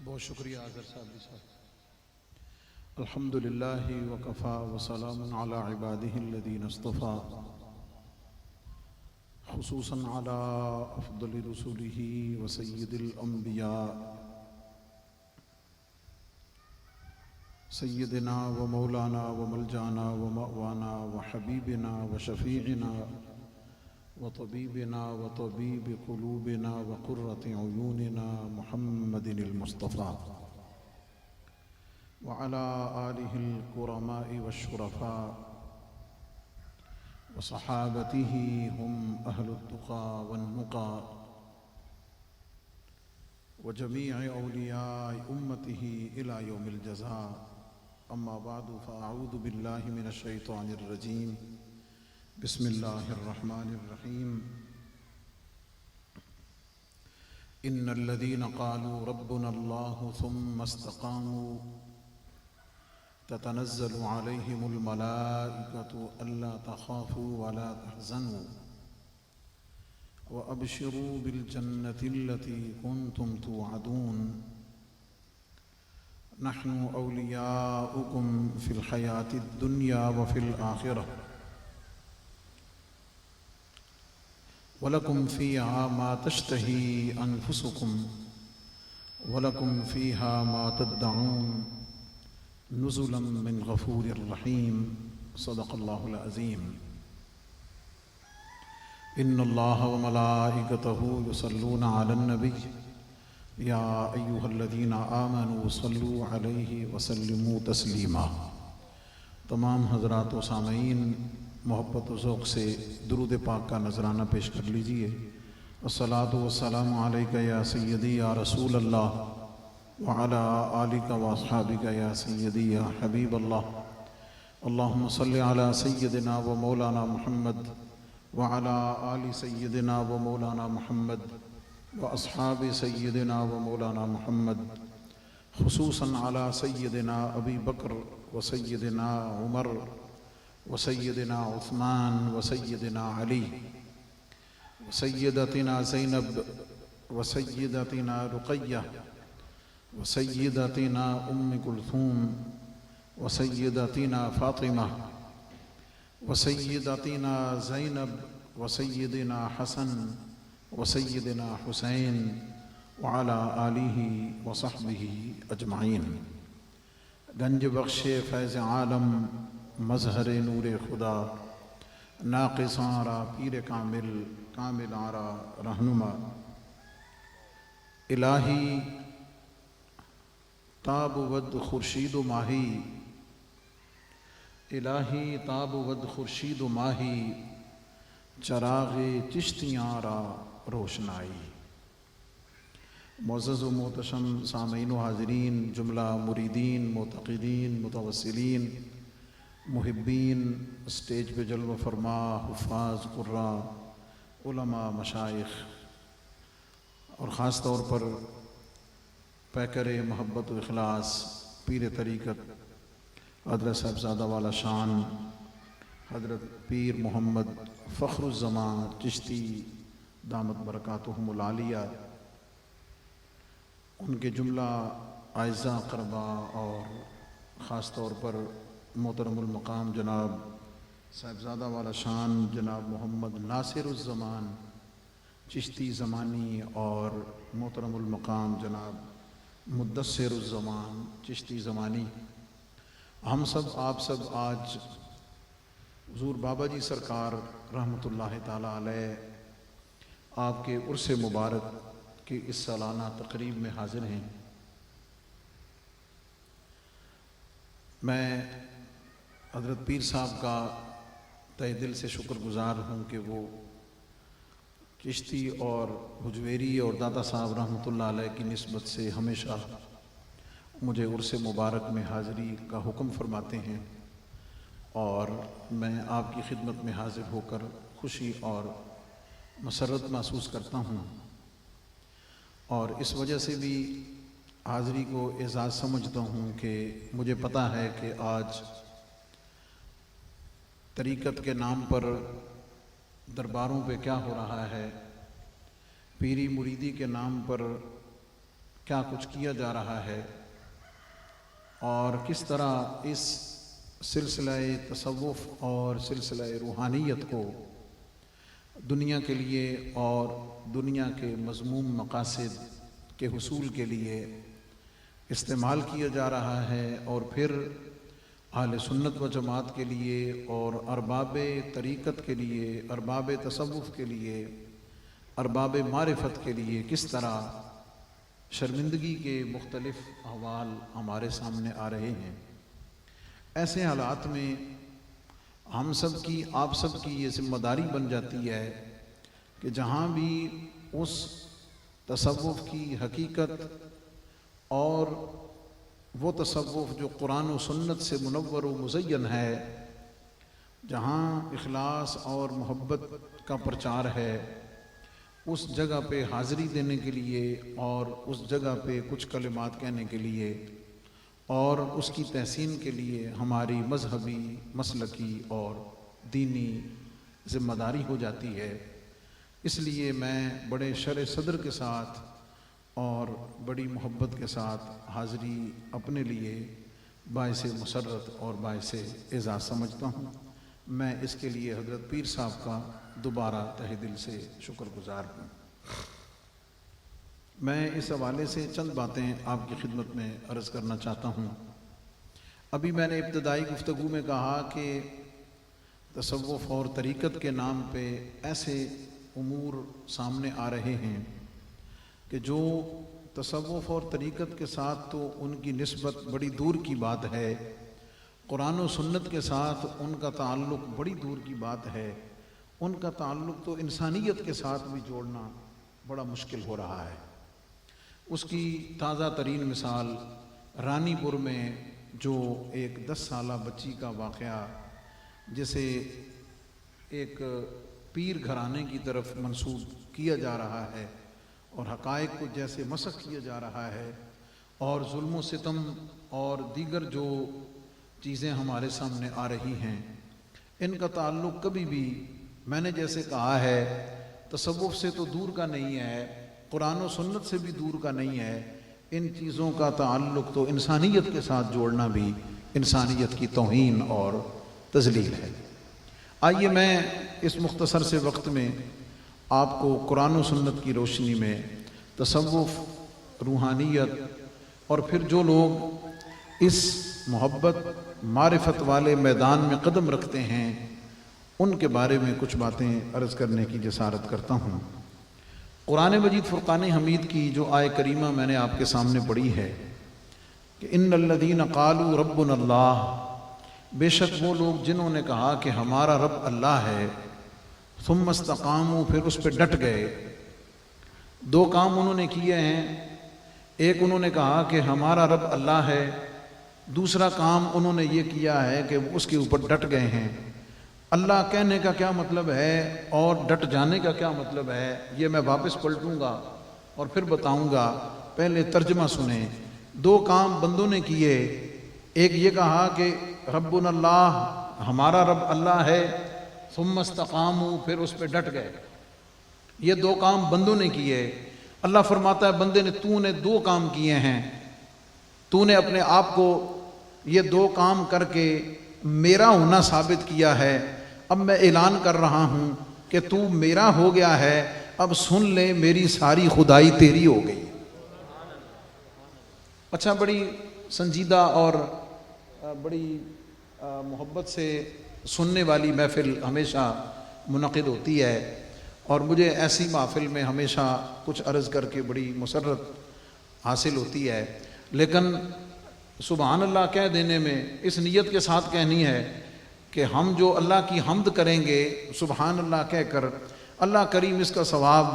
बहुत शुक्रिया आज़र साहब। अल्हम्दुलिल्लाहि वकफ़ा वसलामुन अला इबादिहिल्लज़ीना इस्तफ़ा खुसूसन अला अफ़ज़लि रुसूलिही व सय्यिदिल अंबिया सय्यिदिना व मौलाना व मलजाना व मअवाना व हबीबिना व शफ़ीइना व तबीबिना व तबीब क़ुलूबिना व क़ुर्रति अयूनिना मुहम्मदिनिल मुस्तफ़ा व अला आलिहिल कुरमाइ वश्शुरफ़ा व सहाबतिही हुम अहलुत्तुक़ा वन्नुक़ा व जमीअ औलियाए उम्मतिही इला यौमिल जज़ा। अम्मा बादु फ़अऊज़ु बिल्लाहि मिनश शैतानिर रजीम। बिस्मिल्लाहिर रहमानिर रहीम। इन्नल्लज़ीना क़ालू रब्बुनल्लाहु सुम्मा इस्तक़ामू ततनज़्ज़लु अलैहिमुल मलाइकतु अल्ला तख़ाफ़ू वला तहज़नू व अबशिरू बिल जन्नतिल्लती कुन्तुम तुअदून नहनु औलियाउकुम फ़िल हयातिद दुनिया व फ़िल आखिरह वलकुम फ़ीहा मा तश्तही अनफुसुकुम वलकुम फ़ीहा मा तद्दऊन नुज़ुलन मिन गफ़ूरिर रहीम। सदक़ल्लाहुल अज़ीम। इन्नल्लाह व मलाइकतहु युसल्लूना अलन नबी या अय्युहल्लज़ीना आमनू सल्लू अलैहि व सल्लिमू तस्लीमा। तमाम हज़रात व सामईन मोहब्बत व ज़ौक़ से दुरूद पाक का नजराना पेश कर लीजिए। अस्सलातु वस्सलामु अलैका या सय्यदी या रसूल अल्लाह व अला आलिका व अस्हाबिका या सय्यदी या हबीब अल्लाह। अल्लाहुम्मा सल्लि अला सय्यदिना व मौलाना मुहम्मद व अला आलि सय्यदिना व मौलाना मुहम्मद व अस्हाबि सय्यदिना व मौलाना मुहम्मद, खुसूसन अला सय्यदिना अबी बकर व सय्यदिना उमर व सय्यदिना उस्मान व सय्यदिना अली व सय्यदतिना ज़ैनब व सय्यदतिना रुक़य्या व सय्यदतिना उम्म कुलथूम व सय्यदतिना फ़ातिमा व सय्यदतिना ज़ैनब व सय्यदिना हसन व सय्यदिना हुसैन व अला आलिही व सहबिही अजमाइन। गंज बख्शे फैज़ आलम मज़हर नूर खुदा नाक़िसारा पीर कामिल कामिल आरा रहनुमा इलाही ताब वद खुर्शीद माही इलाही ताब वद खुर्शीद माही चराग़े चिश्तियाँ रा रोशनाई। मुअज़्ज़ज़ व मोहतशम सामईन व हाज़रीन, जुमला मुरीदीन, मोतक़िदीन, मुतवस्सिलीन, मुहिब्बीन, स्टेज पे जल्वा फरमा, हुफ़ाज़, क़ुर्रा, उलमा, मशाइख़ और ख़ास तौर पर पैकर मोहब्बत व इख़लास पीर तरीक़त हज़रत साहिबज़ादा वाला शान हज़रत पीर मोहम्मद फ़ख़्रुज़्ज़मां चिश्ती दामत बरकातुहुमुल आलिया, उनके जुमला आइज़ा क़रबा और ख़ास तौर पर मोहतरमुल मक़ाम जनाब साहिबज़ादा वाला शान जनाब मोहम्मद नासिरुज़्ज़मान चिश्ती ज़मानी और मोहतरमुल मक़ाम जनाब मुद्दस्सिरुज़्ज़मान चिश्ती ज़मानी, हम सब आप सब आज हुज़ूर बाबा जी सरकार रहमतुल्लाहि ताला अलैह आपके उर्स मुबारक की इस सालाना तक़रीब में हाज़िर हैं। मैं हज़रत पीर साहब का तहे दिल से शुक्रगुज़ार हूँ कि वो चिश्ती और हुजवेरी और दादा साहब रहमतुल्लाह अलैह की निस्बत से हमेशा मुझे उर्स मुबारक में हाज़िरी का हुक्म फरमाते हैं और मैं आपकी खिदमत में हाज़िर होकर खुशी और मसरत महसूस करता हूँ और इस वजह से भी हाज़िरी को एज़ाज़ समझता हूँ कि मुझे पता है कि आज तरीक़त के नाम पर दरबारों पे क्या हो रहा है, पीरी मुरीदी के नाम पर क्या कुछ किया जा रहा है और किस तरह इस सिलसिला तसव्वुफ़ और सिलसिला रूहानियत को दुनिया के लिए और दुनिया के मज़मूम मक़ासिद के हुसूल के लिए इस्तेमाल किया जा रहा है और फिर अहले सुन्नत व जमात के लिए और अरबाब तरीक़त के लिए, अरबाब तसव्वुफ़ के लिए, अरबाब मारिफत के लिए किस तरह शर्मिंदगी के मुख्तलिफ़ अहवाल हमारे सामने आ रहे हैं। ऐसे हालात में हम सब की, आप सब की ये ज़िम्मेदारी बन जाती है कि जहाँ भी उस तसव्वुफ़ की हकीकत और वो तसव्वुफ़ जो कुरान और सुन्नत से मुनव्वर व मुज़य्यन है, जहाँ इखलास और मोहब्बत का प्रचार है, उस जगह पे हाज़िरी देने के लिए और उस जगह पे कुछ कलिमात कहने के लिए और उसकी तहसीन के लिए हमारी मज़हबी, मसलकी और दीनी ज़िम्मेदारी हो जाती है। इसलिए मैं बड़े शर सदर के साथ और बड़ी मोहब्बत के साथ हाज़िरी अपने लिए बाइसे मुसर्रत और बाइसे एज़ाज़ समझता हूँ। मैं इसके लिए हज़रत पीर साहब का दोबारा तहे दिल से शुक्रगुज़ार हूँ। मैं इस हवाले से चंद बातें आपकी खिदमत में अर्ज़ करना चाहता हूँ। अभी मैंने इब्तदाई गुफ्तगू में कहा कि तसव्वुफ़ और तरीक़त के नाम पे ऐसे उमूर सामने आ रहे हैं कि जो तसव्वुफ़ और तरीक़त के साथ तो उनकी निस्बत बड़ी दूर की बात है, कुरान और सुन्नत के साथ उनका ताल्लुक़ बड़ी दूर की बात है, उनका ताल्लुक़ तो इंसानियत के साथ भी जोड़ना बड़ा मुश्किल हो रहा है। उसकी ताज़ा तरीन मिसाल रानीपुर में जो एक 10 साला बच्ची का वाक़या, जिसे एक पीर घराने की तरफ मंसूब किया जा रहा है और हक़ाइक़ को जैसे मसख़ किया जा रहा है और जुल्म व सितम और दीगर जो चीज़ें हमारे सामने आ रही हैं, इनका ताल्लुक़ कभी भी, मैंने जैसे कहा है, तसव्वुफ़ से तो दूर का नहीं है, कुरान और सुन्नत से भी दूर का नहीं है। इन चीज़ों का ताल्लुक़ तो इंसानियत के साथ जोड़ना भी इंसानियत की तौहीन और तज़लील है। आइए मैं इस मुख्तसर से वक्त में आपको कुरान और सुन्नत की रोशनी में तसव्वुफ़, रूहानियत और फिर जो लोग इस मोहब्बत मारिफत वाले मैदान में कदम रखते हैं उनके बारे में कुछ बातें अर्ज़ करने की जसारत करता हूँ। कुरान मजीद फ़ुरक़ान हमीद की जो आय करीमा मैंने आपके सामने पढ़ी है कि इन्नल्लज़ीना क़ालू रब्बुनल्लाह, बेशक वो लोग जिन्होंने कहा कि हमारा रब अल्लाह है, सुम्मा इस्तक़ामू, फिर उस पर डट गए। दो काम उन्होंने किए हैं, एक उन्होंने कहा कि हमारा रब अल्लाह है, दूसरा काम उन्होंने ये किया है कि उसके ऊपर डट गए हैं। अल्लाह कहने का क्या मतलब है और डट जाने का क्या मतलब है, ये मैं वापस पलटूँगा और फिर बताऊँगा। पहले तर्जमा सुने। दो काम बंदों ने किए, एक ये कहा कि रब्बुनल्लाह, हमारा रब अल्लाह है, सुम्मा इस्तक़ामू, फिर उस पर डट गए। ये दो काम बंदों ने किए। अल्लाह फरमाता है बंदे ने, तूने दो काम किए हैं, तूने अपने आप को ये दो काम करके मेरा होना साबित किया है। अब मैं ऐलान कर रहा हूँ कि तू मेरा हो गया है, अब सुन ले, मेरी सारी खुदाई तेरी हो गई। अच्छा, बड़ी संजीदा और बड़ी मोहब्बत से सुनने वाली महफ़िल हमेशा मुनक़िद होती है और मुझे ऐसी महफ़िल में हमेशा कुछ अर्ज़ करके बड़ी मुसर्रत हासिल होती है। लेकिन सुबहान अल्लाह कह देने में इस नीयत के साथ कहनी है कि हम जो अल्लाह की हम्द करेंगे सुबहान अल्लाह कहकर, अल्लाह करीम इसका सवाब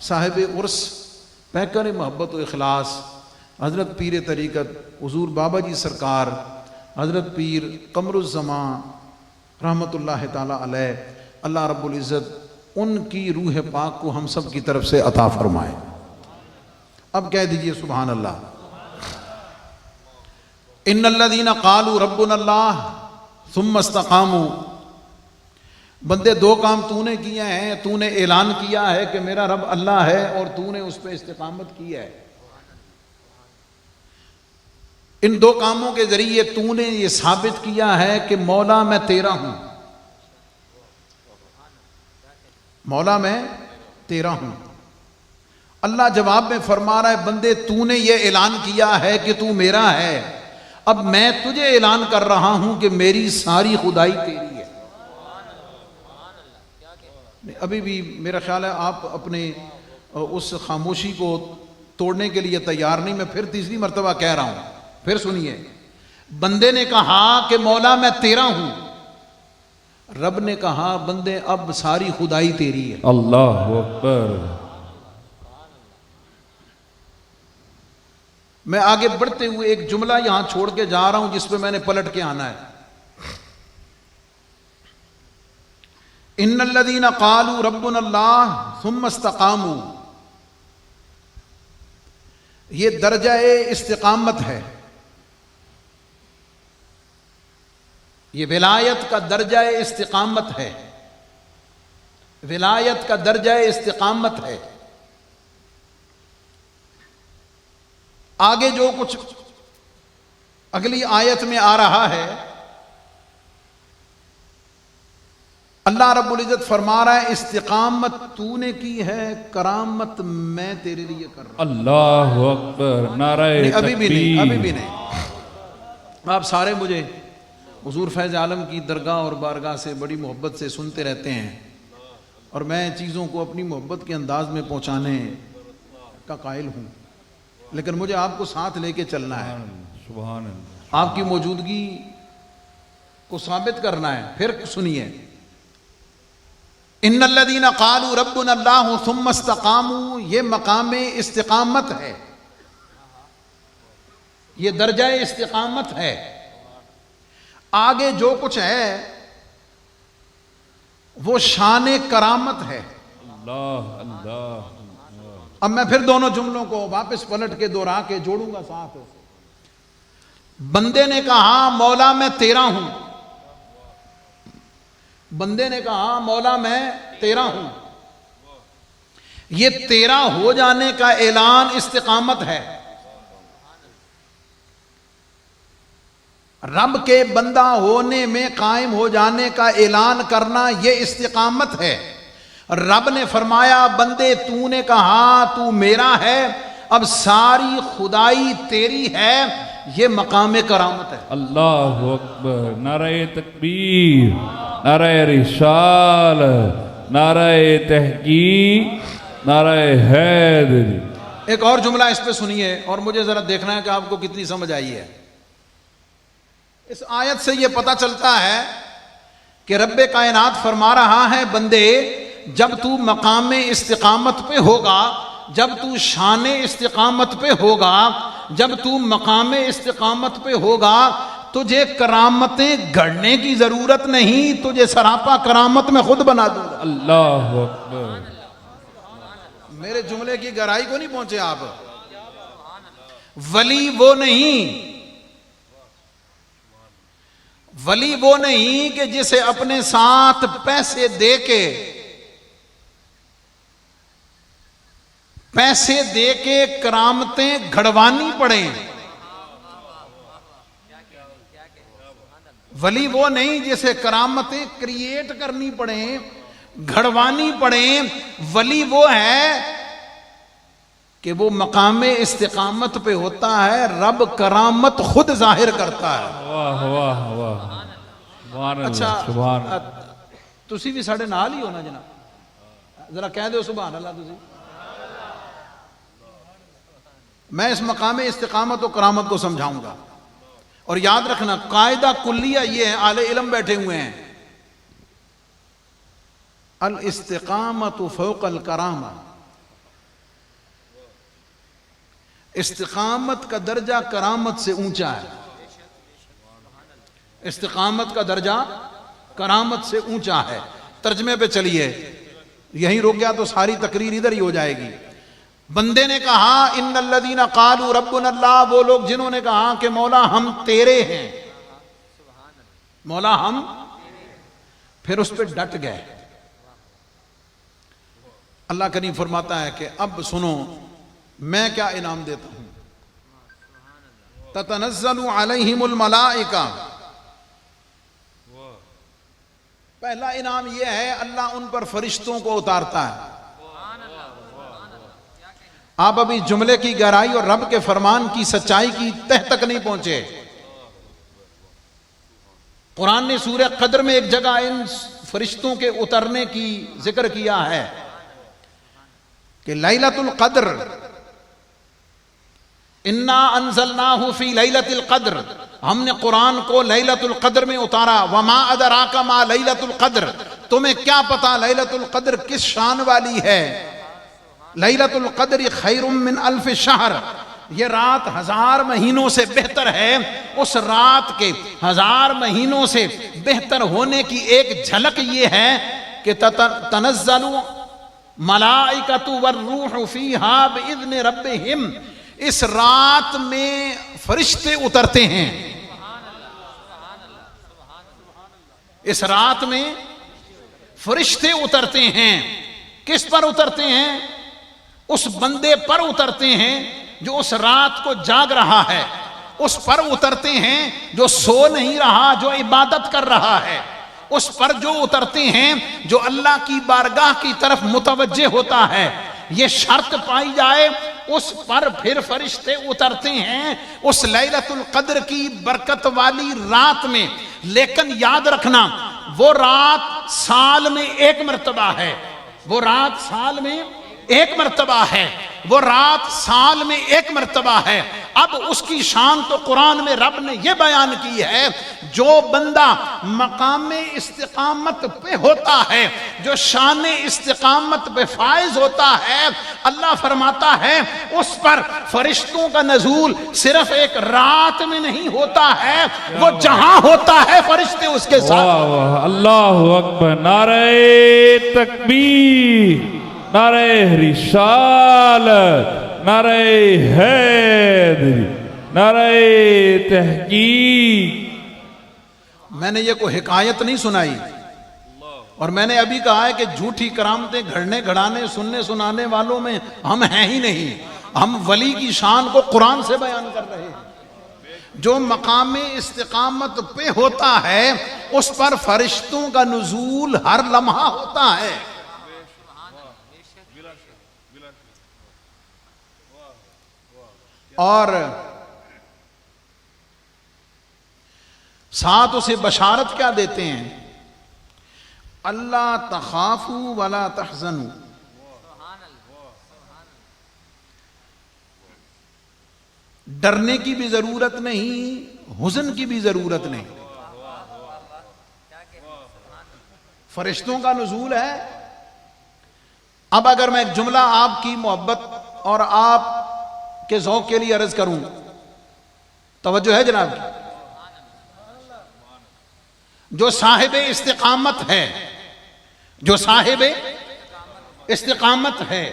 साहिब उर्स, पैकर मोहब्बत व इखलास, हज़रत पीर तरीक़त हुज़ूर बाबा जी सरकार हज़रत पीर क़मरुज़्ज़मा रहमतुल्लाह ताला अलैह, अल्लाह रब्बुल इज़्ज़त उनकी रूह पाक को हम सब की तरफ से अता फरमाए। अब कह दीजिए सुबहान अल्लाह। इन्नल्लज़ीना क़ालू रब्बुनल्लाह सुम्मा इस्तक़ामू, बंदे दो काम तूने किए हैं। तूने ऐलान किया है कि मेरा रब अल्लाह है और तूने उस पर इस्तिक़ामत की है। इन दो कामों के जरिए तूने ये साबित किया है कि मौला मैं तेरा हूं, मौला मैं तेरा हूं। अल्लाह जवाब में फरमा रहा है, बंदे तूने ये ऐलान किया है कि तू मेरा है, अब मैं तुझे ऐलान कर रहा हूं कि मेरी सारी खुदाई तेरी है। अभी भी मेरा ख्याल है आप अपने उस खामोशी को तोड़ने के लिए तैयार नहीं। मैं फिर तीसरी मर्तबा कह रहा हूं, फिर सुनिए। बंदे ने कहा कि मौला मैं तेरा हूं, रब ने कहा बंदे अब सारी खुदाई तेरी है। अल्लाह अकबर। मैं आगे बढ़ते हुए एक जुमला यहां छोड़ के जा रहा हूं जिस पे मैंने पलट के आना है। इन्नल्लज़ीना क़ालू रब्बुनल्लाह सुम्मा इस्तक़ामू, ये दर्जा-ए इस्तिकामत है, ये विलायत का दर्जा-ए इस्तिकामत है, विलायत का दर्जा-ए इस्तिकामत है। आगे जो कुछ अगली आयत में आ रहा है, अल्लाह रब्बुल इज्जत फरमा रहा है इस्तिकामत तूने की है, करामत मैं तेरे लिए कर रहा हूं। अल्लाह अकबर। नाराए अभी भी नहीं, तकबीर। अभी भी नहीं। आप सारे मुझे हुजूर फैज़ आलम की दरगाह और बारगाह से बड़ी मोहब्बत से सुनते रहते हैं और मैं चीज़ों को अपनी मोहब्बत के अंदाज में पहुंचाने का कायल हूं, लेकिन मुझे आपको साथ लेके चलना है, सुभान अल्लाह। आपकी मौजूदगी को साबित करना है। फिर सुनिए, इन्नल्लज़ीना क़ालू रब्बुनल्लाहु सुम्मा इस्तक़ामू, ये मकाम इस्तिकामत है, ये दर्जा इस्तिकामत है। आगे जो कुछ है वो शान करामत है। अल्लाह अल्लाह। अब मैं फिर दोनों जुमलों को वापस पलट के दोहरा के जोड़ूंगा साथ। बंदे ने कहा मौला मैं तेरा हूं, बंदे ने कहा मौला मैं तेरा हूं, ये तेरा हो जाने का ऐलान इस्तिकामत है। रब के बंदा होने में कायम हो जाने का ऐलान करना यह इस्तिकामत है। रब ने फरमाया बंदे तूने कहा तू मेरा है, अब सारी खुदाई तेरी है, यह मकाम करामत है। अल्लाह अकबर। नाराए तकबीर, नाराए रिसालत, नाराए तहकीक, नाराए हैदरी। एक और जुमला इस पे सुनिए और मुझे जरा देखना है कि आपको कितनी समझ आई है। इस आयत से यह पता चलता है कि रब्बे कायनात फरमा रहा है बंदे जब तू मकाम इस्तिकामत पे होगा, जब तू शान इस्तिकामत पे होगा, जब तू मकाम इस्तिकामत पे होगा, तुझे करामतें गढ़ने की जरूरत नहीं, तुझे सरापा करामत में खुद बना दूंगा। अल्लाह अकबर। मेरे जुमले की गहराई को नहीं पहुंचे आप। वली वो नहीं, वली वो नहीं कि जिसे अपने साथ पैसे देके करामतें घड़वानी पड़े। वली वो नहीं जिसे करामतें क्रिएट करनी पड़े, घड़वानी पड़े। वली वो है कि वो मकामे इस्तिकामत पे होता है, रब करामत खुद जाहिर करता है। वाह वाह वाह। अच्छा, सुभान। तुसी भी साढ़े नाल ही हो ना जनाब, जरा कह दो सुभान अल्लाह। तुसी मैं इस मकामे इस्तिकामत और करामत को समझाऊंगा और याद रखना कायदा कुल्लिया ये है, आले इल्म बैठे हुए हैं, अल इस्तिकामत फौकल करामा। इस्तिकामत का दर्जा करामत से ऊंचा है, इस्तिकामत का दर्जा करामत से ऊंचा है। तर्जमे पे चलिए, यहीं रुक गया तो सारी तकरीर इधर ही हो जाएगी। बंदे ने कहा इन्नल्लज़ीना क़ालू रब्बुनल्लाह, वो लोग जिन्होंने कहा कि मौला हम तेरे हैं, मौला हम, फिर उस पर डट गए। अल्लाह करीम फरमाता है कि अब सुनो मैं क्या इनाम देता हूं। ततनज़्ज़लु अलैहिमुल मलाइका। पहला इनाम यह है, अल्लाह उन पर फरिश्तों को उतारता है। आप अभी जुमले की गहराई और रब के फरमान की सच्चाई की तह तक नहीं पहुंचे। कुरान ने सूरह कद्र में एक जगह इन फरिश्तों के उतरने की जिक्र किया है कि लैलतुल कद्र, इन्ना अंज़लनाहु फी लैलतिल कद्र, हमने कुरान को लैलतुल कद्र में उतारा। वमा अदराका मा लैलतुल कद्र, तुम्हें क्या पता लैलतुल कद्र किस शान वाली है। लैलतुल कद्र खैरुम मिन अल्फ शहर, ये रात 1000 महीनों से बेहतर है। उस रात के 1000 महीनों से बेहतर होने की एक झलक ये है कि तनज़्ज़लु मलाइकतु वर्रूहु फीहा बिइज़्नि रब्बिहिम, इस रात में फरिश्ते उतरते हैं। इस रात में फरिश्ते उतरते हैं। किस पर उतरते हैं? उस बंदे पर उतरते हैं जो उस रात को जाग रहा है। उस पर उतरते हैं जो सो नहीं रहा, जो इबादत कर रहा है। उस पर जो उतरते हैं जो अल्लाह की बारगाह की तरफ मुतवज्जे होता है। ये शर्त पाई जाए, उस पर फिर फरिश्ते उतरते हैं उस लैलतुल कद्र की बरकत वाली रात में। लेकिन याद रखना, वो रात साल में एक मर्तबा है। वो रात साल में एक मर्तबा है। वो रात साल में एक मर्तबा है। अब उसकी शान तो कुरान में रब ने यह बयान की है, जो बंदा मकाम इस्तिकामत पे होता है, जो शान इस्तिकामत पे फायज होता है, अल्लाह फरमाता है उस पर फरिश्तों का नज़ूल सिर्फ एक रात में नहीं होता है, वो जहां होता है फरिश्ते उसके साथ। अल्लाहु अकबर, नारे तकबीर, नारे रिसालत, नारे हैदरी, नारे तहकीक। मैंने ये कोई हिकायत नहीं सुनाई, और मैंने अभी कहा है कि झूठी करामतें घड़ने घड़ाने सुनने सुनाने वालों में हम हैं ही नहीं। हम वली की शान को कुरान से बयान कर रहे हैं। जो मकाम इस्तिकामत पे होता है उस पर फरिश्तों का नुज़ूल हर लम्हा होता है। और साथ उसे बशारत क्या देते हैं, अल्लाह तखाफू वला तहज़नू, डरने की भी जरूरत नहीं, हुज़न की भी जरूरत नहीं। फरिश्तों का नुज़ूल है। अब अगर मैं एक जुमला आपकी मोहब्बत और आप के ज़ौक़ के लिए अर्ज करूं, तवज्जो है जनाब की। जो साहिब इस्तिकामत है, जो साहिब इस्तिकामत है,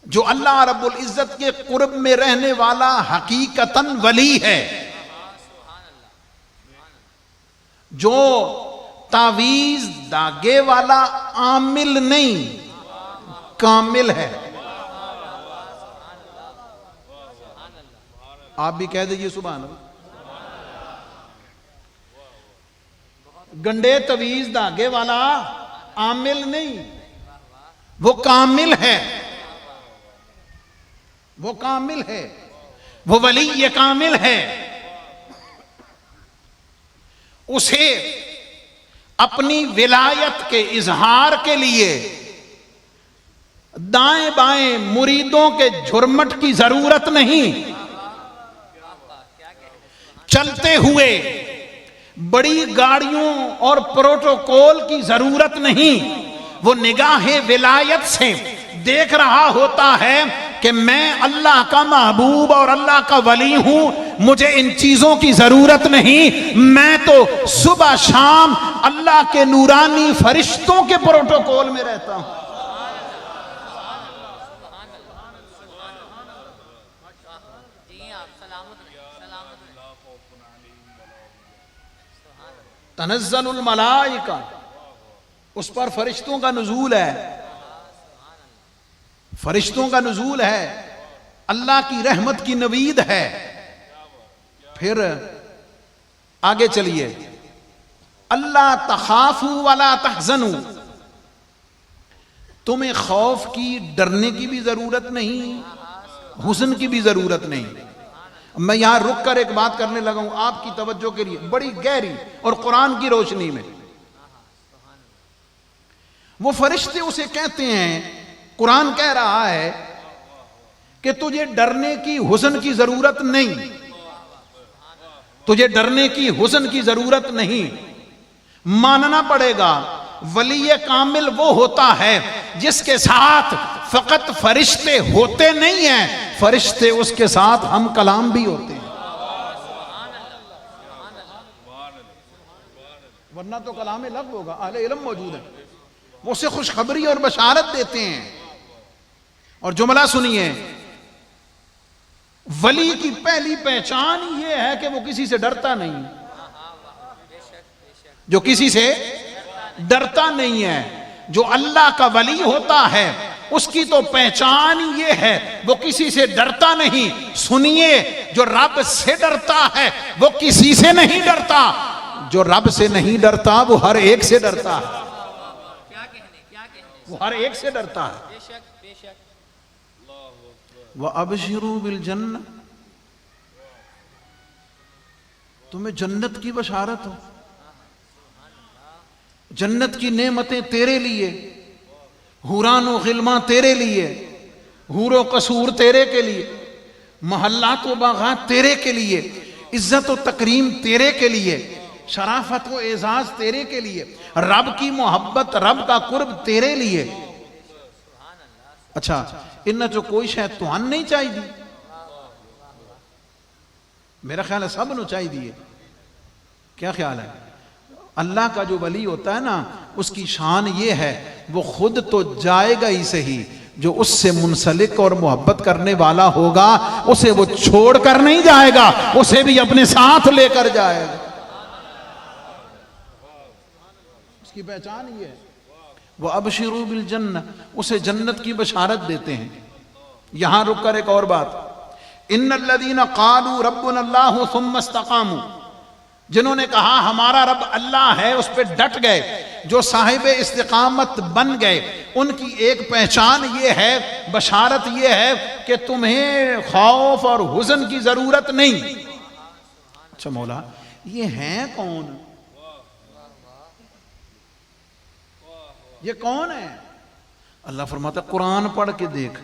जो अल्लाह रब्बुल इज़्ज़त के कुर्ब में रहने वाला हकीकतन वली है, जो तावीज़ दागे वाला आमिल नहीं कामिल है। आप भी कह दीजिए सुभान अल्लाह। गंडे तवीज धागे वाला आमिल नहीं, वो कामिल है। वो कामिल है, वो वली ये कामिल है। उसे अपनी विलायत के इजहार के लिए दाएं बाएं मुरीदों के झुरमट की जरूरत नहीं। चलते हुए बड़ी गाड़ियों और प्रोटोकॉल की जरूरत नहीं। वो निगाहे विलायत से देख रहा होता है कि मैं अल्लाह का महबूब और अल्लाह का वली हूं, मुझे इन चीजों की जरूरत नहीं। मैं तो सुबह शाम अल्लाह के नूरानी फरिश्तों के प्रोटोकॉल में रहता हूं। तनज़्ज़लुल मलाइका, उस पर फरिश्तों का नुज़ूल है। फरिश्तों का नुज़ूल है, अल्लाह की रहमत की नवीद है। फिर आगे चलिए, अल्लाह तखाफू वला तहजनू, तुम्हें खौफ की, डरने की भी जरूरत नहीं, हुस्न की भी जरूरत नहीं। मैं यहां रुक कर एक बात करने लगा हूं आपकी तवज्जो के लिए, बड़ी गहरी और कुरान की रोशनी में। वो फरिश्ते उसे कहते हैं, कुरान कह रहा है कि तुझे डरने की, हुस्न की जरूरत नहीं, तुझे डरने की, हुस्न की जरूरत नहीं। मानना पड़ेगा वली कामिल वो होता है जिसके साथ फकत फरिश्ते होते नहीं हैं, फरिश्ते उसके साथ हम कलाम भी होते हैं। वरना तो कलाम लग होगा, अहले इल्म मौजूद है, वो उसे खुशखबरी और बशारत देते हैं। और जुमला सुनिए, वली की पहली पहचान यह है कि वो किसी से डरता नहीं, जो किसी से डरता नहीं है। जो अल्लाह का वली होता है उसकी तो पहचान ये है, वो किसी से डरता नहीं। सुनिए, जो रब से डरता है वो किसी से नहीं डरता, जो रब से नहीं डरता वो हर एक से डरता है, वो हर एक से डरता है। वह अबशिरू बिल जन्नत, तुम्हें जन्नत की बशारत हो, जन्नत की नेमतें तेरे लिए, हुरानो गिल्मा तेरे लिए, हूरो कसूर तेरे के लिए, महल्लात व बागात तेरे के लिए, इज्जत व तकरीम तेरे के लिए, शराफत व एजाज तेरे के लिए, रब की मोहब्बत, रब का कुर्ब तेरे लिए। अच्छा, इन्हें जो कोई शायद तुहान नहीं चाहिए, मेरा ख्याल है सब नु चाहिए। क्या ख्याल है? अल्लाह का जो वली होता है ना, उसकी शान ये है, वो खुद तो जाएगा ही सही, जो उससे मुंसलिक और मोहब्बत करने वाला होगा उसे वो छोड़ कर नहीं जाएगा, उसे भी अपने साथ लेकर जाएगा। उसकी पहचान ये है। वो अबशिरू बिल जन्नत, उसे जन्नत की बशारत देते हैं। यहां रुककर एक और बात, इन्नल्लज़ीना क़ालू रब्बुनल्लाहु सुम्मा इस्तक़ामू, जिन्होंने कहा हमारा रब अल्लाह है, उस पर डट गए, जो साहिब इस्तिकामत बन गए, उनकी एक पहचान ये है, बशारत ये है कि तुम्हें खौफ और हुज़न की जरूरत नहीं। अच्छा मौला, ये हैं कौन? ये कौन है? अल्लाह फरमाता, कुरान पढ़ के देख,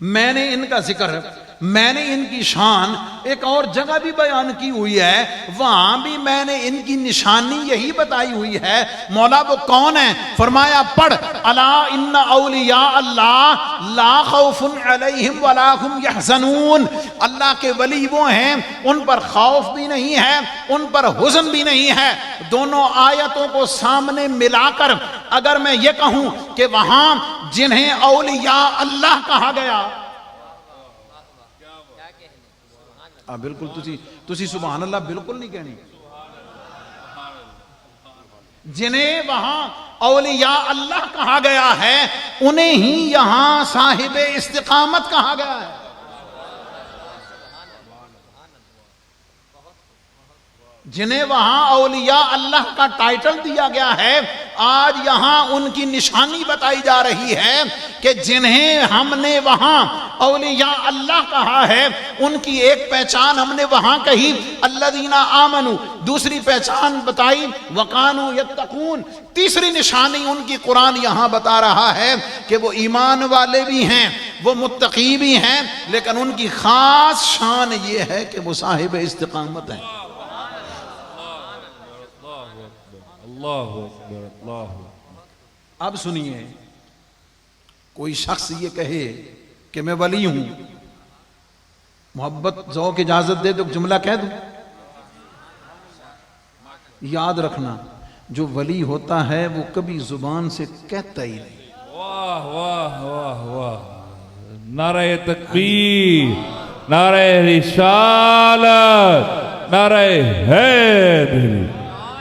मैंने इनका जिक्र, मैंने इनकी शान एक और जगह भी बयान की हुई है, वहां भी मैंने इनकी निशानी यही बताई हुई है। मौला वो कौन है? फरमाया पढ़, अला इन्ना औलिया अल्लाह ला खौफुन अलैहिम वला हुम यहज़नून, अल्लाह के वली वो हैं उन पर खौफ भी नहीं है, उन पर हुज़न भी नहीं है। दोनों आयतों को सामने मिलाकर अगर मैं ये कहूं कि वहां जिन्हें औलिया अल्लाह कहा गया, बिल्कुल तुसी सुभान अल्लाह बिल्कुल नहीं कहनी, जिन्हें वहां औलिया अल्लाह कहा गया है उन्हें ही यहां साहिब इस्तिकामत कहा गया है। जिन्हें वहां औलिया अल्लाह का टाइटल दिया गया है, आज यहां उनकी निशानी बताई जा रही है कि जिन्हें हमने वहां औलिया अल्लाह कहा है, उनकी एक पहचान हमने वहां कही अल्लज़ीना आमनू, दूसरी पहचान बताई वकानू यत्तकून, तीसरी निशानी उनकी कुरान यहां बता रहा है कि वो ईमान वाले भी हैं, वो मुत्तकी भी हैं, लेकिन उनकी खास शान ये है कि वो साहिब इस्तिकामत है। अब सुनिए, कोई शख्स ये कहे कि मैं वली हूं, मोहब्बत ज़ौक़ इजाजत दे तो जुमला कह दूं, याद रखना जो वली होता है वो कभी जुबान से कहता ही नहीं। वाह वाह वाह वाह, नारे तकबीर, नारे रिसालत, नारे हैदरी,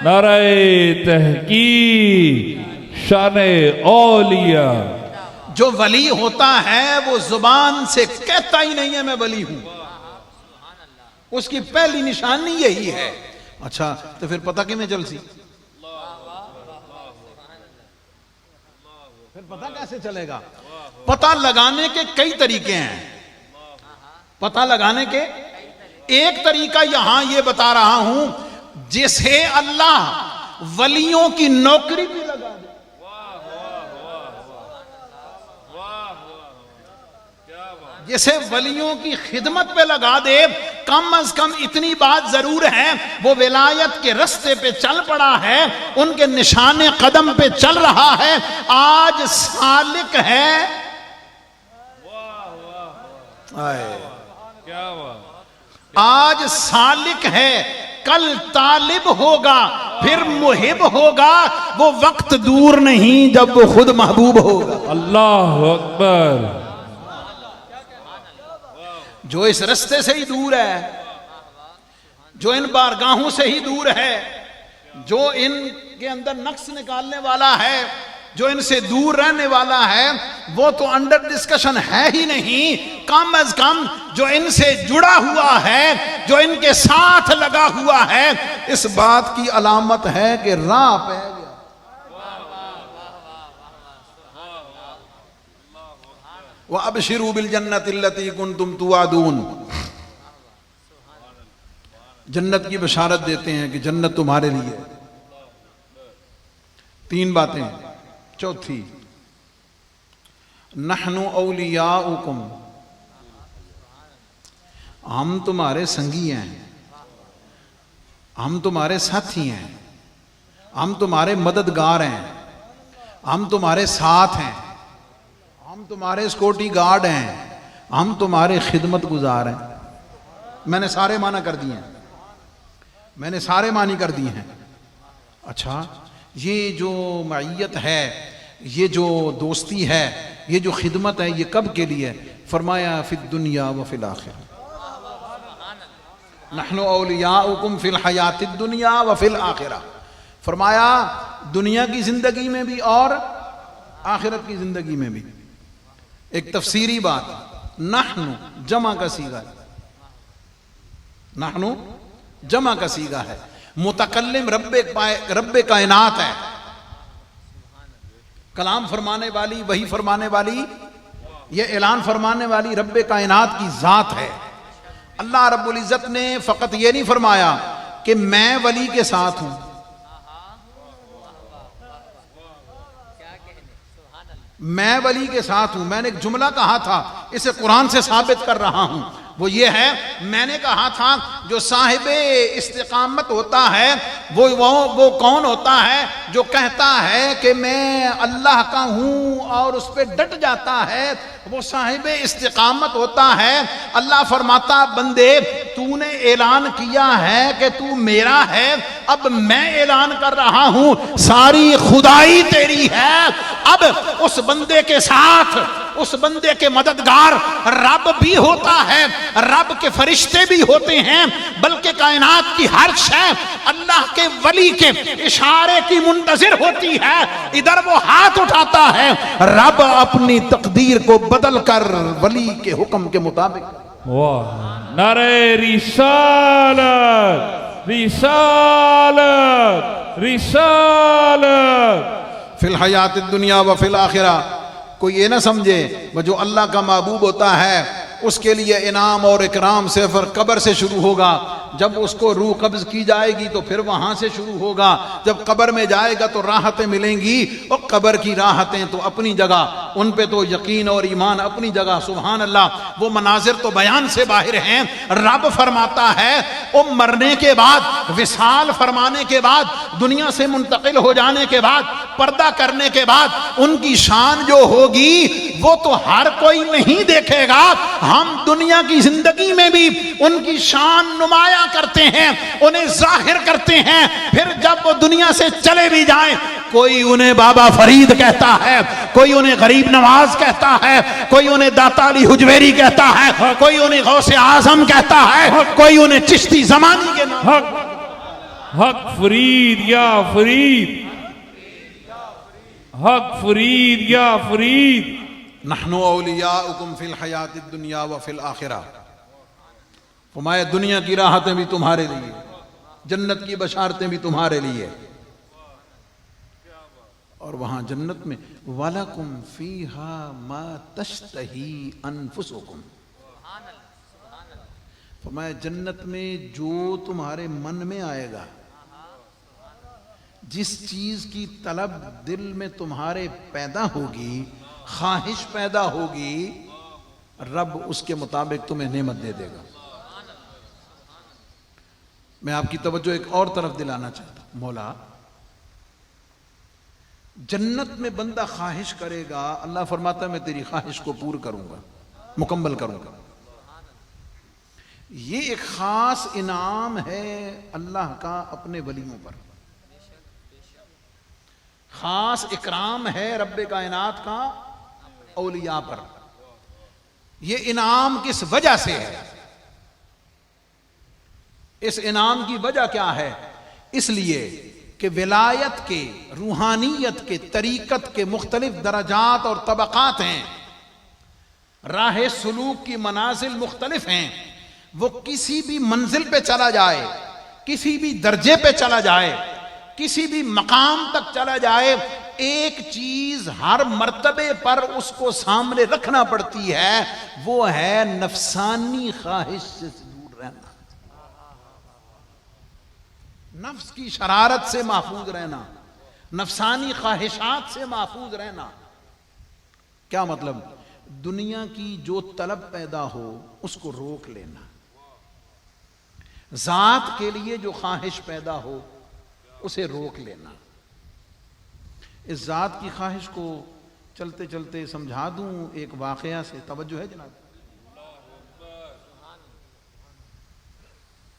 नारे तहकीक, शाने औलिया। जो वली होता है वो जुबान से कहता ही नहीं है मैं वली हूं, उसकी पहली निशानी यही है। अच्छा तो फिर पता किमें चल सी, फिर पता कैसे चलेगा? पता लगाने के कई तरीके हैं। पता लगाने के एक तरीका यहां यह बता रहा हूं, जिसे अल्लाह वलियों की नौकरी भी लगा दे। जिसे वलियों की खिदमत पे लगा दे, कम अज कम इतनी बात जरूर है, वो विलायत के रास्ते पे चल पड़ा है, उनके निशाने कदम पे चल रहा है, आज सालिक है। क्या बात, आज सालिक है, कल तालिब होगा, फिर मुहिब होगा। वो वक्त दूर नहीं जब वो खुद महबूब होगा। अल्लाह अकबर। जो इस रास्ते से ही दूर है, जो इन बारगाहों से ही दूर है, जो इनके अंदर नक्स निकालने वाला है, जो इनसे दूर रहने वाला है, वो तो अंडर डिस्कशन है ही नहीं। कम अज कम जो इनसे जुड़ा हुआ है, जो इनके साथ लगा हुआ है, इस बात की अलामत है कि राह पे वह अबशिरू बिल जन्नति अल्लती कुंतुम तुआदून। जन्नत की बशारत देते हैं कि जन्नत तुम्हारे लिए। तीन बातें। चौथी, नहनु औलियाउकुम, हम तुम्हारे संगी हैं, हम तुम्हारे साथी हैं, हम तुम्हारे मददगार हैं, हम तुम्हारे साथ हैं, हम तुम्हारे सिक्योरिटी गार्ड हैं, हम तुम्हारे खिदमत गुजार हैं। मैंने सारे माना कर दिए हैं, मैंने सारे मानी कर दिए हैं। अच्छा, ये जो मईयत है, ये जो दोस्ती है, ये जो खिदमत है, ये कब के लिए? फरमाया फिद दुनिया व फिल आखिरा। नहनु औलियाउकुम फिल हयातिद दुनिया व फिल आखिरा। फरमाया दुनिया की जिंदगी में भी और आखिरत की जिंदगी में भी। एक तफसीरी बात, नहनु जमा का सीगा है, नहनु जमा का सीगा है, मुतकल्लिम रब्बे कायनात है, कलाम फरमाने वाली, वही फरमाने वाली, ये ऐलान फरमाने वाली रब्बे कायनात की जात है। अल्लाह रब्बुल इज्जत ने फकत ये नहीं फरमाया कि मैं वली के साथ हूं, मैं वली के साथ हूं। मैंने एक जुमला कहा था, इसे कुरान से साबित कर रहा हूं। वो ये है, मैंने कहा था जो साहिबे इस्तिकामत होता है वो कौन होता है? जो कहता है कि मैं अल्लाह का हूं और उस पर डट जाता है, वो साहिबे इस्तिकामत होता है। अल्लाह फरमाता, बंदे तूने ऐलान किया है कि तू मेरा है, अब मैं ऐलान कर रहा हूं सारी खुदाई तेरी है। अब उस बंदे के साथ, उस बंदे के मददगार रब भी होता है, रब के फरिश्ते भी होते हैं, बल्कि कायनात की हर शय अल्लाह के वली के इशारे की मुंतजिर होती है। इधर वो हाथ उठाता है, रब अपनी तकदीर को बदल कर वली के हुक्म के मुताबिक। वाह, नारे रिसालत, रिसालत, रिसालत। फिल हयात दुनिया व फिल आखिरा। कोई ये ना समझे वो जो अल्लाह का महबूब होता है उसके लिए इनाम और इकराम सिर्फ कब्र से शुरू होगा। जब उसको रूह कब्ज की जाएगी तो फिर वहां से शुरू होगा। जब कब्र में जाएगा तो राहतें मिलेंगी, और कब्र की राहतें तो अपनी जगह, उन पे तो यकीन और ईमान अपनी जगह। सुभान अल्लाह, वो मनाजिर तो बयान से बाहर हैं। रब फरमाता है वो मरने के बाद, विसाल फरमाने के बाद, दुनिया से मुंतकिल हो जाने के बाद, पर्दा करने के बाद उनकी शान जो होगी वो तो हर कोई नहीं देखेगा। हम दुनिया की जिंदगी में भी उनकी शान नुमाया करते हैं, उन्हें जाहिर करते हैं। फिर जब वो दुनिया से चले भी जाएं, कोई उन्हें बाबा फरीद कहता है, कोई उन्हें गरीब नवाज कहता है, कोई उन्हें दाता अली हुजवेरी कहता है, कोई उन्हें गौसे आजम कहता है, कोई उन्हें चिश्ती जमानी के नाम। हक फरीद या फरीद, हक फरीद या फरीद। नहनु औलियाउकुम फिल हयातिद दुनिया व फिल आखिरा। फरमाया दुनिया की राहतें भी तुम्हारे लिए, जन्नत की बशारतें भी तुम्हारे लिए। और वहां जन्नत में वलकुम फीहा मा तश्तही अनफुसुकुम, फरमाया जन्नत में जो तुम्हारे मन में आएगा, जिस चीज की तलब दिल में तुम्हारे पैदा होगी, ख्वाहिश पैदा होगी, रब उसके मुताबिक तुम्हें नेमत दे देगा। मैं आपकी तवज्जो एक और तरफ दिलाना चाहता हूं। मौला जन्नत में बंदा ख्वाहिश करेगा, अल्लाह फरमाता है मैं तेरी ख्वाहिश को पूरा करूंगा, मुकम्मल करूंगा। ये एक खास इनाम है अल्लाह का अपने वलियों पर, खास इकराम है रब्बे कायनात का औलिया पर। यह इनाम किस वजह से है? इस इनाम की वजह क्या है? इसलिए कि विलायत के, रूहानियत के, तरीकत के मुख्तलिफ दरजात और तबकात हैं, राह सुलूक की मनाजिल मुख्तलिफ हैं। वो किसी भी मंजिल पे चला जाए, किसी भी दर्जे पे चला जाए, किसी भी मकाम तक चला जाए, एक चीज हर मर्तबे पर उसको सामने रखना पड़ती है, वो है नफसानी ख्वाहिश से दूर रहना, नफ्स की शरारत से महफूज रहना, नफसानी ख्वाहिशात से महफूज रहना। क्या मतलब? दुनिया की जो तलब पैदा हो उसको रोक लेना, जात के लिए जो ख्वाहिश पैदा हो उसे रोक लेना। इस जात की ख्वाहिश को चलते चलते समझा दूं एक वाकया से। तवज्जो है जनाब?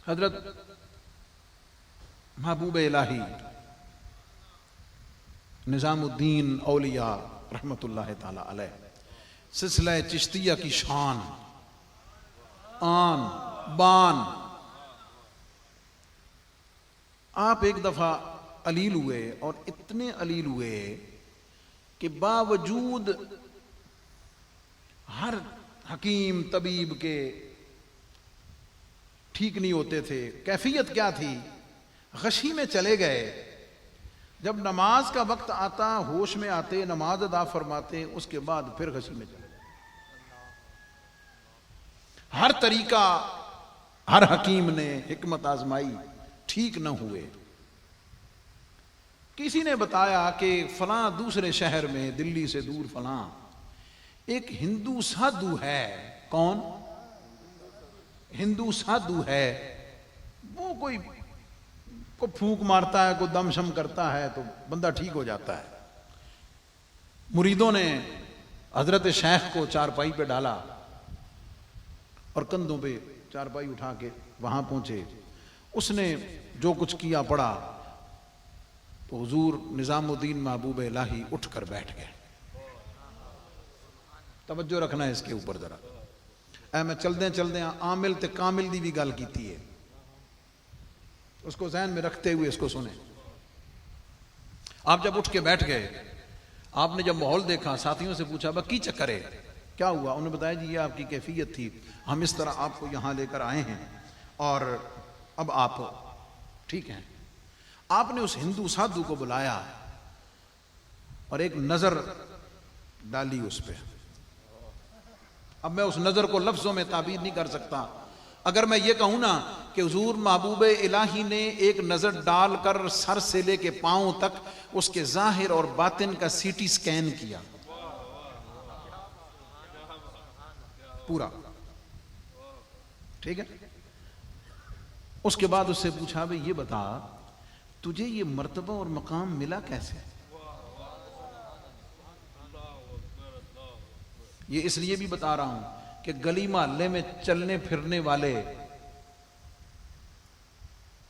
हजरत महबूब इलाही निजामुद्दीन औलिया रहमतुल्लाह ताला अलैह, सिलसिला चिश्तिया की शान, आन बान। आप एक दफा अलील हुए, और इतने अलील हुए कि बावजूद हर हकीम तबीब के ठीक नहीं होते थे। कैफियत क्या थी? गशी में चले गए। जब नमाज का वक्त आता, होश में आते, नमाज अदा फरमाते, उसके बाद फिर गशी में चले गए। हर तरीका हर हकीम ने हिकमत आजमाई, ठीक न हुए। किसी ने बताया कि फलां दूसरे शहर में, दिल्ली से दूर फलां एक हिंदू साधु है। कौन? हिंदू साधु है। वो कोई को फूंक मारता है, कोई दमशम करता है तो बंदा ठीक हो जाता है। मुरीदों ने हजरत शेख को चारपाई पे डाला और कंधों पे चारपाई उठा के वहां पहुंचे। उसने जो कुछ किया पड़ा तो हुजूर निजामुद्दीन महबूब इलाही उठकर बैठ गए। तवज्जो रखना है इसके ऊपर जरा। ऐ मैं चलदे चलदे आमिल ते कामिल दी भी गल कीती है, उसको ज़हन में रखते हुए इसको सुने। आप जब उठ के बैठ गए, आपने जब माहौल देखा, साथियों से पूछा बा की चक्कर है, क्या हुआ? उन्होंने बताया जी ये आपकी कैफियत थी, हम इस तरह आपको यहां लेकर आए हैं और अब आप ठीक हैं। आपने उस हिंदू साधु को बुलाया और एक नजर डाली उस पर। अब मैं उस नजर को लफ्जों में ताबीर नहीं कर सकता। अगर मैं ये कहूं ना कि हुजूर महबूब इलाही ने एक नजर डालकर सर से लेके पांव तक उसके जाहिर और बातिन का सीटी स्कैन किया पूरा, ठीक है। उसके बाद उससे पूछा भाई ये बता तुझे ये मर्तबा और मकाम मिला कैसे? ये इसलिए भी बता रहा हूं कि गली मोहल्ले में चलने फिरने वाले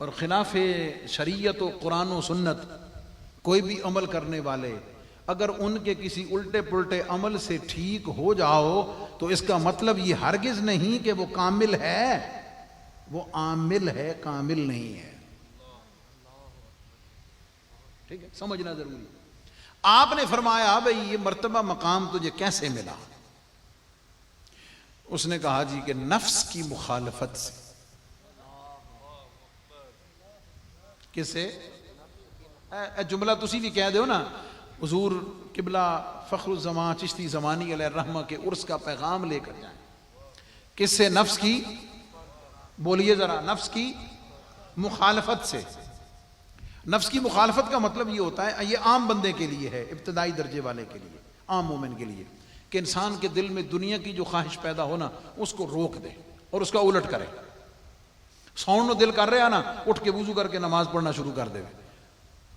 और खिलाफे शरीयत और कुरान और सुन्नत कोई भी अमल करने वाले अगर उनके किसी उल्टे पुल्टे अमल से ठीक हो जाओ तो इसका मतलब ये हरगिज नहीं कि वो कामिल है, वो आमिल है, कामिल नहीं है। ठीक है, समझना जरूरी। आपने फरमाया भाई ये मर्तबा मकाम तुझे कैसे मिला? उसने कहा जी कि नफ्स की मुखालफत से। किससे? जुमला तुसी भी कह दो ना, हुजूर किबला फ़ख्रुज़्ज़मान चिश्ती ज़मानी अलैहिर्रहमा के उर्स का पैगाम लेकर जाए। किससे? नफ्स की, बोलिए जरा, नफ्स की मुखालफत से। नफ्स की मुखालफत का मतलब ये होता है, ये आम बंदे के लिए है, इब्तदाई दर्जे वाले के लिए, आम मोमिन के लिए, कि इंसान के दिल में दुनिया की जो ख्वाहिश पैदा हो ना, उसको रोक दे और उसका उलट करे। सौन नो दिल कर रहा ना, उठ के वुजू करके नमाज पढ़ना शुरू कर दे।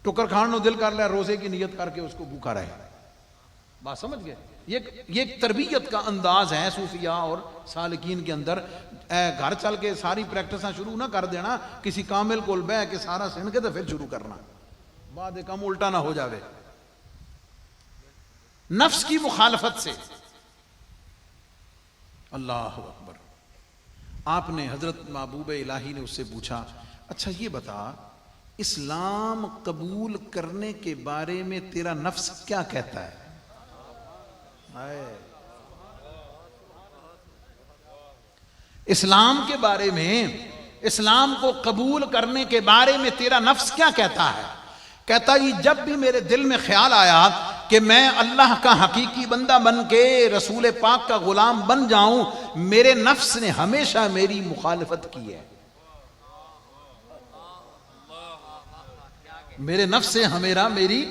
टुकर खान नो दिल कर लिया, रोजे की नियत करके उसको भूखा रहे। बात समझ गए? ये तरबियत का अंदाज है सूफिया और सालिकीन के अंदर। घर चल के सारी प्रैक्टिस शुरू ना कर देना, किसी कामिल को बह के सारा सुन के तो फिर शुरू करना, बाद कम उल्टा ना हो जावे। नफ्स की मुखालफत से। अल्लाह अकबर। आपने हजरत महबूब इलाही ने उससे पूछा, अच्छा ये बता, इस्लाम कबूल करने के बारे में तेरा नफ्स क्या कहता है? इस्लाम के बारे में, इस्लाम को कबूल करने के बारे में तेरा नफ्स क्या कहता है? कहता ये, जब भी मेरे दिल में ख्याल आया कि मैं अल्लाह का हकीकी बंदा बन के रसूल पाक का गुलाम बन जाऊं, मेरे नफ्स ने हमेशा मेरी मुखालफत की है। मेरे नफ्स से हमेशा मेरी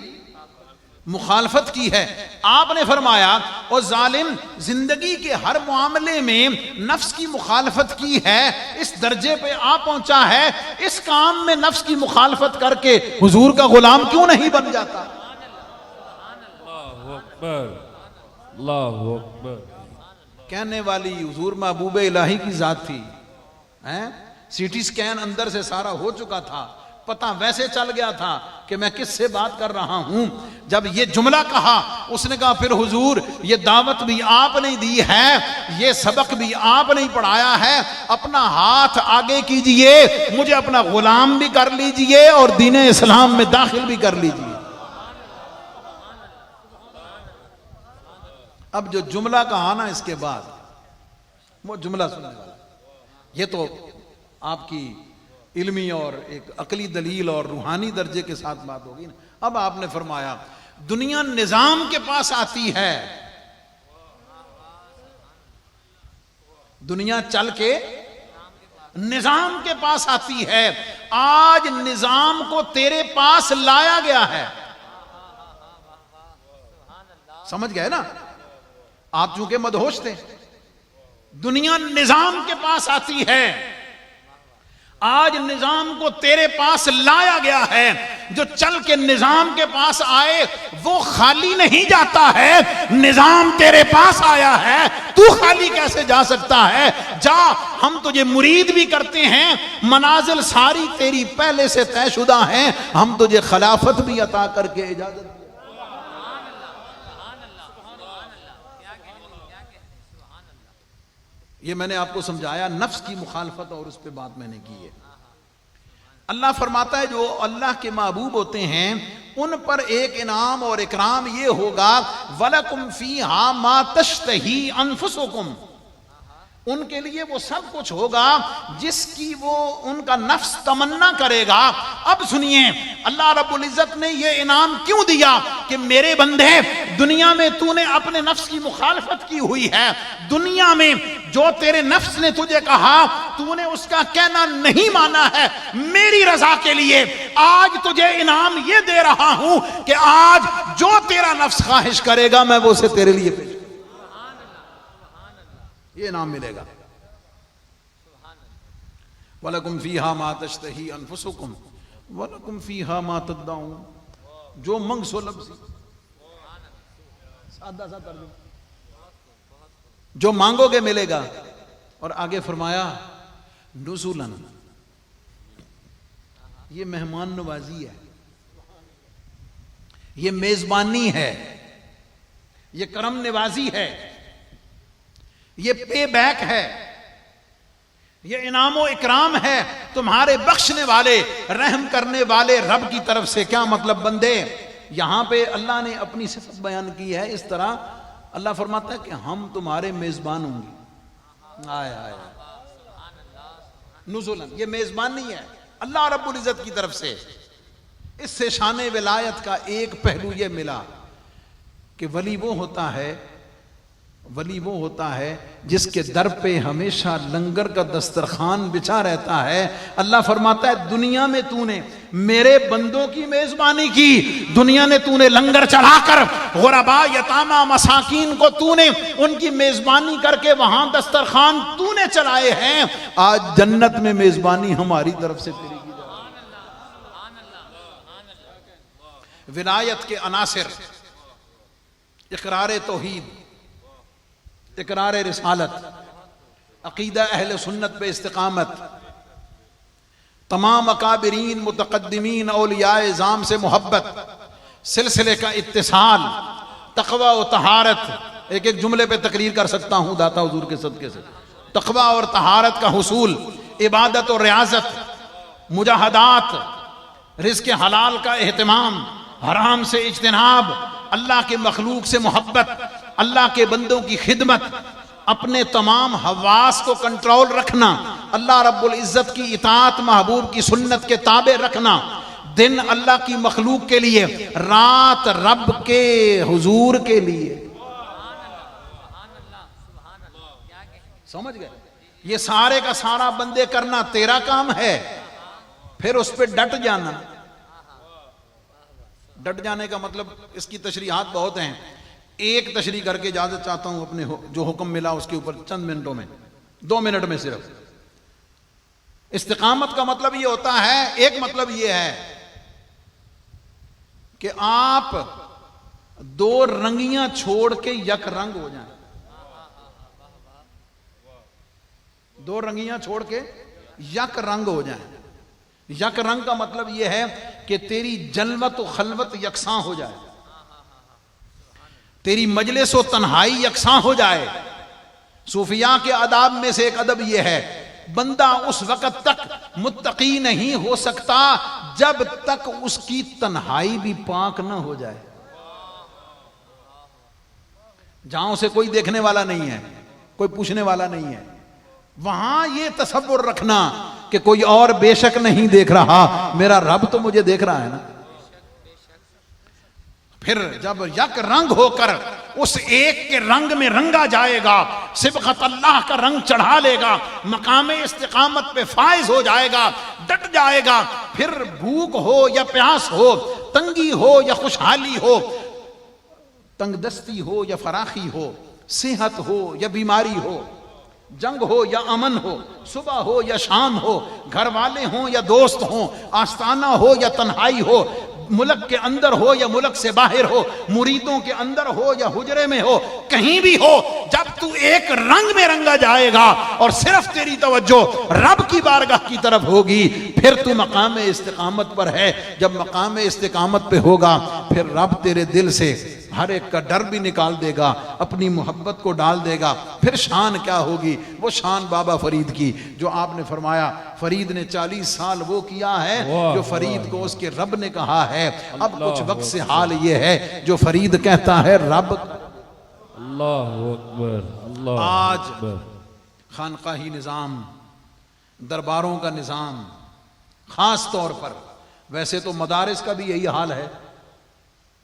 मुखालफत की है। आपने फरमाया, और जालिम जिंदगी के हर मामले में नफ्स की मुखालफत की है, इस दर्जे पे आ पहुंचा है, इस काम में नफ्स की मुखालफत करके हुजूर का गुलाम क्यों नहीं बन जाता? अल्लाहु अकबर, अल्लाहु अकबर। कहने वाली हुजूर महबूब इलाही की जात थी, हैं? सीटी स्कैन अंदर से सारा हो चुका था, पता वैसे चल गया था कि मैं किससे बात कर रहा हूं। जब ये जुमला कहा, उसने कहा, फिर हुजूर ये दावत भी आपने दी है, ये सबक भी आपने पढ़ाया है, अपना हाथ आगे कीजिए, मुझे अपना गुलाम भी कर लीजिए और दीन इस्लाम में दाखिल भी कर लीजिए। अब जो जुमला कहा ना, इसके बाद वो जुमला सुनने वाला, ये तो आपकी इल्मी और एक अकली दलील और रूहानी दर्जे के साथ बात होगी ना। अब आपने फरमाया, दुनिया निजाम के पास आती है, दुनिया चल के निजाम के पास आती है। आज निजाम को तेरे पास लाया गया है, समझ गए ना? आप चूंकि मदहोश थे, दुनिया निजाम के पास आती है, आज निजाम को तेरे पास लाया गया है। जो चल के निजाम के पास आए वो खाली नहीं जाता है, निजाम तेरे पास आया है, तू खाली कैसे जा सकता है? जा, हम तुझे मुरीद भी करते हैं, मनाजिल सारी तेरी पहले से तयशुदा हैं, हम तुझे खिलाफत भी अता करके इजाजत। ये मैंने आपको समझाया, नफ्स की मुखालफत और उस पर बात मैंने की है। अल्लाह फरमाता है, जो अल्लाह के महबूब होते हैं उन पर एक इनाम और इकराम ये होगा, वलकुम फीहा मा तश्तही अनफुसुकुम, उनके लिए वो सब कुछ होगा जिसकी वो उनका नफ्स तमन्ना करेगा। अब सुनिए, अल्लाह रब्बुल इज्जत ने ये इनाम क्यों दिया कि मेरे बंदे, दुनिया में तूने अपने नफ्स की मुखालफत की हुई है, दुनिया में जो तेरे नफ्स ने तुझे कहा तूने उसका कहना नहीं माना है, मेरी रजा के लिए आज तुझे इनाम ये दे रहा हूं कि आज जो तेरा नफ्स ख्वाहिश करेगा मैं वो उसे तेरे लिए पेश, ये नाम मिलेगा। वलकुम फीहा मा तश्तही अनफुसुकुम वलकुम फीहा मा तद्दाऊन, जो मंग सो लफ्ज़ी, सादा सा कर दो, जो मांगोगे मिलेगा। और आगे फरमाया, नुज़ुलन, ये मेहमान नवाजी है, ये मेजबानी है, ये करम नवाजी है, ये पे बैक है, ये इनामो इकराम है तुम्हारे बख्शने वाले, रहम करने वाले रब की तरफ से। क्या मतलब बंदे, यहां पे अल्लाह ने अपनी सिफत बयान की है इस तरह, अल्लाह फरमाता है कि हम तुम्हारे मेजबान होंगे। आया आया नुज़ुलन, ये मेजबानी है, अल्लाह रब्बुल इज़्ज़त की तरफ से। इससे शान विलायत का एक पहलू यह मिला कि वली वो होता है जिसके दर पे हमेशा लंगर का दस्तरखान बिछा रहता है। अल्लाह फरमाता है दुनिया में तूने मेरे बंदों की मेजबानी की, दुनिया ने तूने लंगर चढ़ाकर गुरबा यतामा मसाकीन को तूने उनकी मेजबानी करके वहां दस्तरखान तूने चलाए हैं। आज जन्नत में मेजबानी हमारी तरफ से तेरी की जा रही है। विलायत के अनासिर इकरार तौहीद, इकरार रिसालत, अकीदा अहले सुन्नत पे इस्तिकामत, तमाम अकाबिरीन मुतकद्दिमीन औलियाए ज़ाम से मोहब्बत, सिलसिले का इत्तिसाल, तक़वा व तहारत। एक एक जुमले पे तकरीर कर सकता हूँ दाता हुजूर के सदके से। तक़वा और तहारत का हुसूल, इबादत और रियाजत, मुजाहदात, रिज़्क़ हलाल का एहतमाम, हराम से इज्तिनाब, अल्लाह के मखलूक से मोहब्बत, अल्लाह के बंदों की खिदमत, अपने तमाम हवास को कंट्रोल रखना, अल्लाह रब्बुल इज़्ज़त की इताअत, महबूब की सुन्नत के ताबे रखना, दिन अल्लाह की मखलूक के लिए, रात रब के हुजूर के लिए। समझ गए? ये सारे का सारा बंदे करना तेरा काम है। फिर उस पर डट जाना। डट जाने का मतलब इसकी तशरीहात बहुत हैं। एक तशरी करके इजाजत चाहता हूं अपने जो हुक्म मिला उसके ऊपर चंद मिनटों में, 2 मिनट में सिर्फ। इस्तिकामत का मतलब ये होता है, एक मतलब ये है कि आप 2 रंगियां छोड़ के यक रंग हो जाएं। 2 रंगियां छोड़ के यक रंग हो जाएं। यक रंग का मतलब यह है कि तेरी जलवत व खलवत यकसां हो जाए, तेरी मजलिस व तन्हाई यकसां हो जाए। सूफिया के अदाब में से एक अदब यह है, बंदा उस वक्त तक मुत्तकी नहीं हो सकता जब तक उसकी तन्हाई भी पाक ना हो जाए। जहां उसे कोई देखने वाला नहीं है, कोई पूछने वाला नहीं है, वहां यह तसव्वुर रखना कि कोई और बेशक नहीं देख रहा, मेरा रब तो मुझे देख रहा है ना। फिर जब यक रंग होकर उस एक के रंग में रंगा जाएगा, सिबगत अल्लाह का रंग चढ़ा लेगा, मकामे इस्तिकामत पे फाइज हो जाएगा, डट जाएगा। फिर भूख हो या प्यास हो, तंगी हो या खुशहाली हो, तंगदस्ती हो या फराखी हो, सेहत हो या बीमारी हो, जंग हो या अमन हो, सुबह हो या शाम हो, घर वाले हो या दोस्त हो, आस्ताना हो या तन्हाई हो, मुल्क के अंदर हो या मुल्क से बाहर हो, मुरीदों के अंदर हो या हुजरे में हो, कहीं भी हो, जब तू एक रंग में रंगा जाएगा और सिर्फ तेरी तवज्जो रब की बारगाह की तरफ होगी, फिर तू मकाम इस्तिकामत पर है। जब मकाम इस्तिकामत पे होगा, फिर रब तेरे दिल से हर एक का डर भी निकाल देगा, अपनी मोहब्बत को डाल देगा। फिर शान क्या होगी? वो शान बाबा फरीद की, जो आपने फरमाया फरीद ने 40 साल वो किया है जो फरीद को उसके रब ने कहा है। अब कुछ वक्त से हाल ये है जो फरीद कहता है रब। अल्लाहु अकबर, अल्लाहु आज अकबर। खानकाही निज़ाम, दरबारों का निज़ाम, खास तौर पर, वैसे तो मदारिस का भी यही हाल है,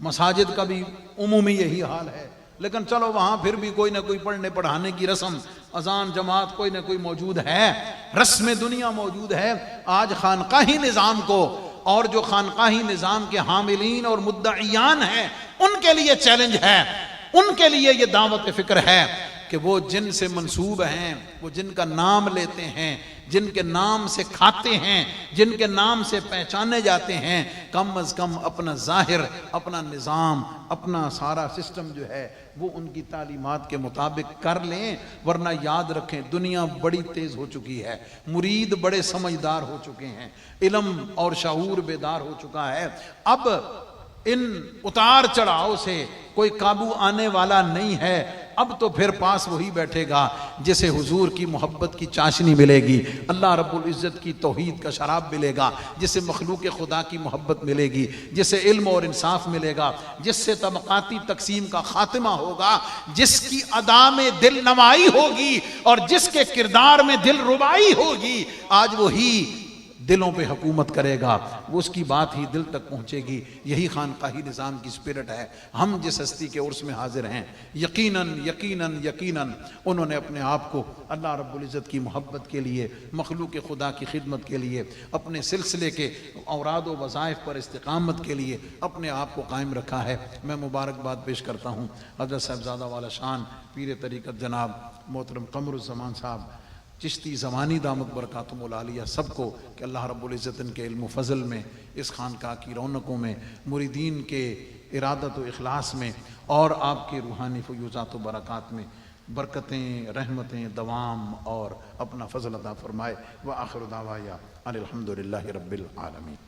मसाजिद का भी उमूमी यही हाल है, लेकिन चलो वहां फिर भी कोई ना कोई पढ़ने पढ़ाने की रस्म, अजान जमात कोई ना कोई मौजूद है, रस्म दुनिया मौजूद है। आज खानकाही निज़ाम को और जो खानकाही निज़ाम के हामिलीन और मुद्दईयान हैं उनके लिए चैलेंज है, उनके लिए ये दावत फिक्र है कि वो जिनसे मंसूब हैं, वो जिनका नाम लेते हैं, जिनके नाम से खाते हैं, जिनके नाम से पहचाने जाते हैं, कम अज़ कम अपना ज़ाहिर, अपना निज़ाम, अपना सारा सिस्टम जो है वो उनकी तालीमात के मुताबिक कर लें। वरना याद रखें, दुनिया बड़ी तेज़ हो चुकी है, मुरीद बड़े समझदार हो चुके हैं, इल्म और शऊर बेदार हो चुका है। अब इन उतार चढ़ाव से कोई काबू आने वाला नहीं है। अब तो फिर पास वही बैठेगा जिसे हुजूर की मोहब्बत की चाशनी मिलेगी, अल्लाह रब्बुल इज़्ज़त की तौहीद का शराब मिलेगा, जिसे मखलूक खुदा की मोहब्बत मिलेगी, जिसे इल्म और इंसाफ मिलेगा, जिससे तबक़ाती तकसीम का खात्मा होगा, जिसकी अदा में दिल नवाई होगी और जिसके किरदार में दिल रुबाई होगी। आज वही दिलों पे हुकूमत करेगा, वो उसकी बात ही दिल तक पहुँचेगी। यही खानकाही निज़ाम की स्पिरिट है। हम जिस हस्ती के उर्स में हाजिर हैं, यकीनन यकीनन यकीनन उन्होंने अपने आप को अल्लाह रब्बुल इज़्ज़त की मोहब्बत के लिए, मखलूक खुदा की खिदमत के लिए, अपने सिलसिले के औराद व वज़ाइफ पर इस्तिकामत के लिए अपने आप को कायम रखा है। मैं मुबारकबाद पेश करता हूँ हज़रत साहिबज़ादा वाला शान पीर तरीक़त जनाब मोहतरम क़मरुज़्ज़मान साहब चिश्ती ज़मानी दामत बरकातुहुल आलिया सबको कि अल्लाह रब्बुल इज़्ज़त इनके इल्म व फ़ज़ल में, इस खानका की रौनकों में, मुरीदीन के इरादत व इखलास में और आपके रूहानी फ़यूज़ात व बरक़ात में बरकतें, रहमतें, दवाम और अपना फ़ज़ल अता फ़रमाए। व आखिर दावाया अनिल हम्दुलिल्लाहि रब्बिल आलमीन।